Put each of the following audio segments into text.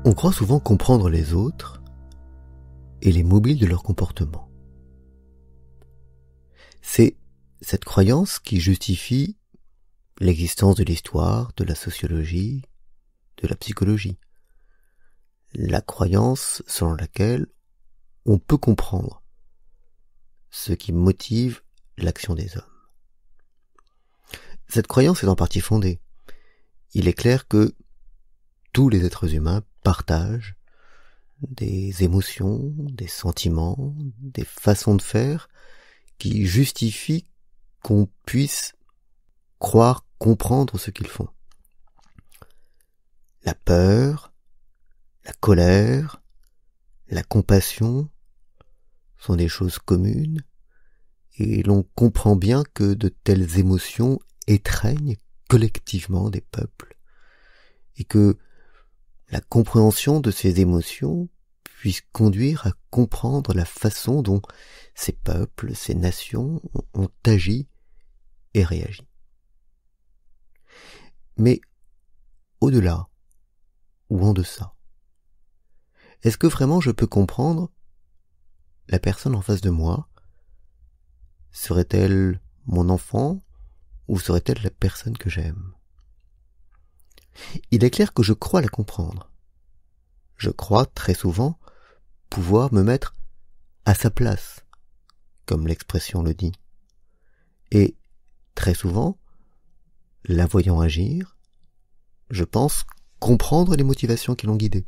On croit souvent comprendre les autres et les mobiles de leur comportement. C'est cette croyance qui justifie l'existence de l'histoire, de la sociologie, de la psychologie. La croyance selon laquelle on peut comprendre ce qui motive l'action des hommes. Cette croyance est en partie fondée. Il est clair que tous les êtres humains partagent des émotions, des sentiments, des façons de faire qui justifient qu'on puisse croire comprendre ce qu'ils font. La peur, la colère, la compassion sont des choses communes et l'on comprend bien que de telles émotions étreignent collectivement des peuples et que la compréhension de ces émotions puisse conduire à comprendre la façon dont ces peuples, ces nations ont agi et réagi. Mais au-delà ou en deçà, est-ce que vraiment je peux comprendre la personne en face de moi? Serait-elle mon enfant ou serait-elle la personne que j'aime? Il est clair que je crois la comprendre. Je crois très souvent pouvoir me mettre à sa place, comme l'expression le dit. Et très souvent, la voyant agir, je pense comprendre les motivations qui l'ont guidée.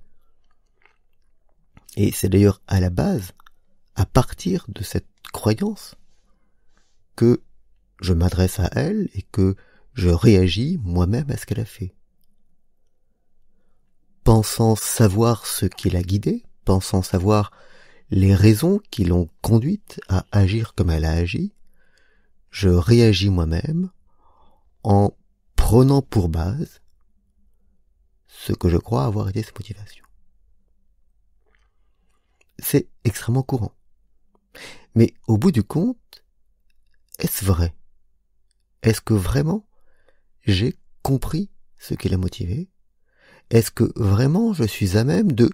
Et c'est d'ailleurs à la base, à partir de cette croyance, que je m'adresse à elle et que je réagis moi-même à ce qu'elle a fait. Pensant savoir ce qui l'a guidée, pensant savoir les raisons qui l'ont conduite à agir comme elle a agi, je réagis moi-même en prenant pour base ce que je crois avoir été ses motivations. C'est extrêmement courant. Mais au bout du compte, est-ce vrai? Est-ce que vraiment j'ai compris ce qui l'a motivé? Est-ce que vraiment je suis à même de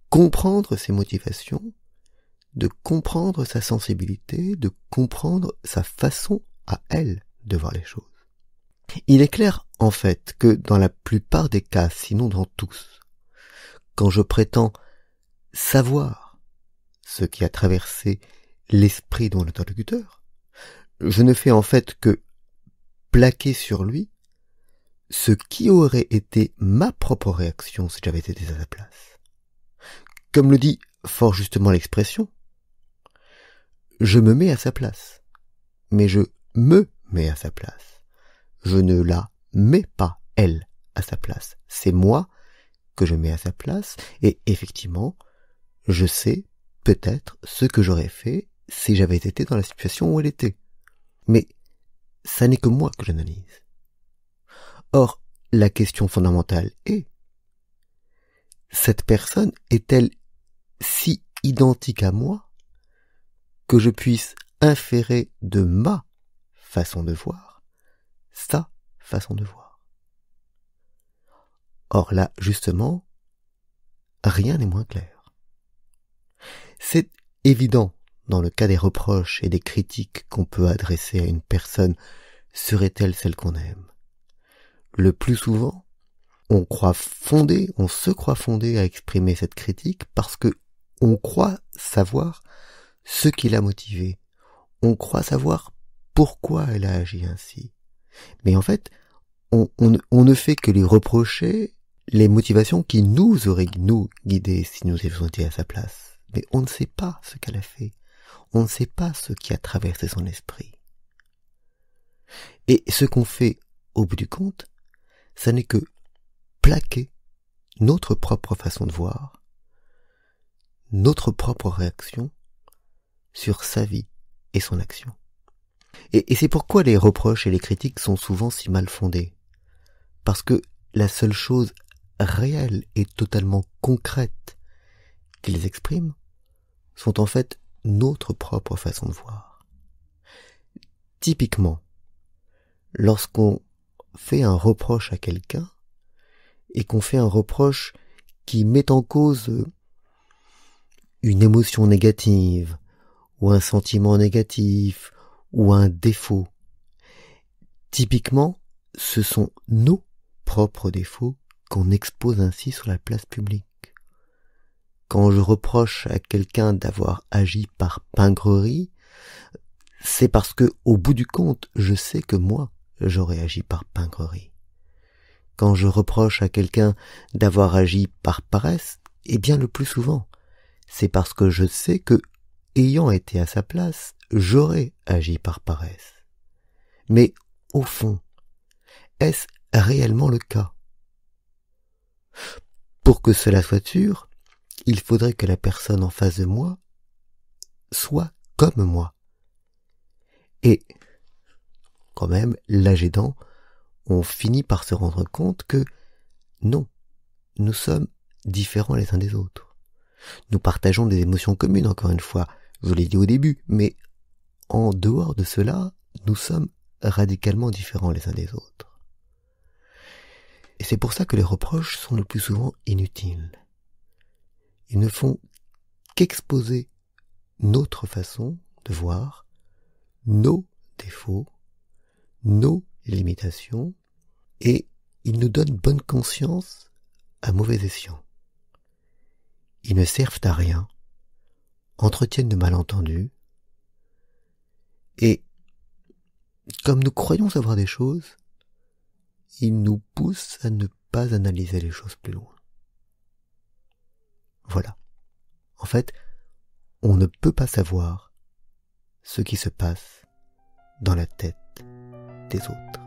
comprendre ses motivations, de comprendre sa sensibilité, de comprendre sa façon à elle de voir les choses? Il est clair, en fait, que dans la plupart des cas, sinon dans tous, quand je prétends savoir ce qui a traversé l'esprit de mon interlocuteur, je ne fais en fait que plaquer sur lui ce qui aurait été ma propre réaction si j'avais été à sa place. Comme le dit fort justement l'expression, je me mets à sa place, mais je me mets à sa place. Je ne la mets pas, elle, à sa place. C'est moi que je mets à sa place, et effectivement, je sais peut-être ce que j'aurais fait si j'avais été dans la situation où elle était. Mais ça n'est que moi que j'analyse. Or, la question fondamentale est, cette personne est-elle si identique à moi que je puisse inférer de ma façon de voir sa façon de voir? Or là, justement, rien n'est moins clair. C'est évident dans le cas des reproches et des critiques qu'on peut adresser à une personne, serait-elle celle qu'on aime? Le plus souvent, on se croit fondé à exprimer cette critique parce que on croit savoir ce qui l'a motivée. On croit savoir pourquoi elle a agi ainsi. Mais en fait, on ne fait que lui reprocher les motivations qui nous auraient guidés si nous avions été à sa place. Mais on ne sait pas ce qu'elle a fait. On ne sait pas ce qui a traversé son esprit. Et ce qu'on fait, au bout du compte, ça n'est que plaquer notre propre façon de voir, notre propre réaction sur sa vie et son action. Et c'est pourquoi les reproches et les critiques sont souvent si mal fondés. Parce que la seule chose réelle et totalement concrète qu'ils expriment sont en fait notre propre façon de voir. Typiquement, lorsqu'on fait un reproche à quelqu'un et qu'on fait un reproche qui met en cause une émotion négative, ou un sentiment négatif, ou un défaut. Typiquement, ce sont nos propres défauts qu'on expose ainsi sur la place publique. Quand je reproche à quelqu'un d'avoir agi par pingrerie, c'est parce que, au bout du compte, je sais que moi, j'aurais agi par pingrerie. Quand je reproche à quelqu'un d'avoir agi par paresse, eh bien le plus souvent, c'est parce que je sais que, ayant été à sa place, j'aurais agi par paresse. Mais, au fond, est-ce réellement le cas? Pour que cela soit sûr, il faudrait que la personne en face de moi soit comme moi. Et, quand même, l'âge aidant, on finit par se rendre compte que, non, nous sommes différents les uns des autres. Nous partageons des émotions communes, encore une fois, je l'ai dit au début, mais en dehors de cela, nous sommes radicalement différents les uns des autres. Et c'est pour ça que les reproches sont le plus souvent inutiles. Ils ne font qu'exposer notre façon de voir, nos défauts, nos limitations, et ils nous donnent bonne conscience à mauvais escient. Ils ne servent à rien, entretiennent de malentendus, et comme nous croyons savoir des choses, ils nous poussent à ne pas analyser les choses plus loin. Voilà. En fait, on ne peut pas savoir ce qui se passe dans la tête des autres.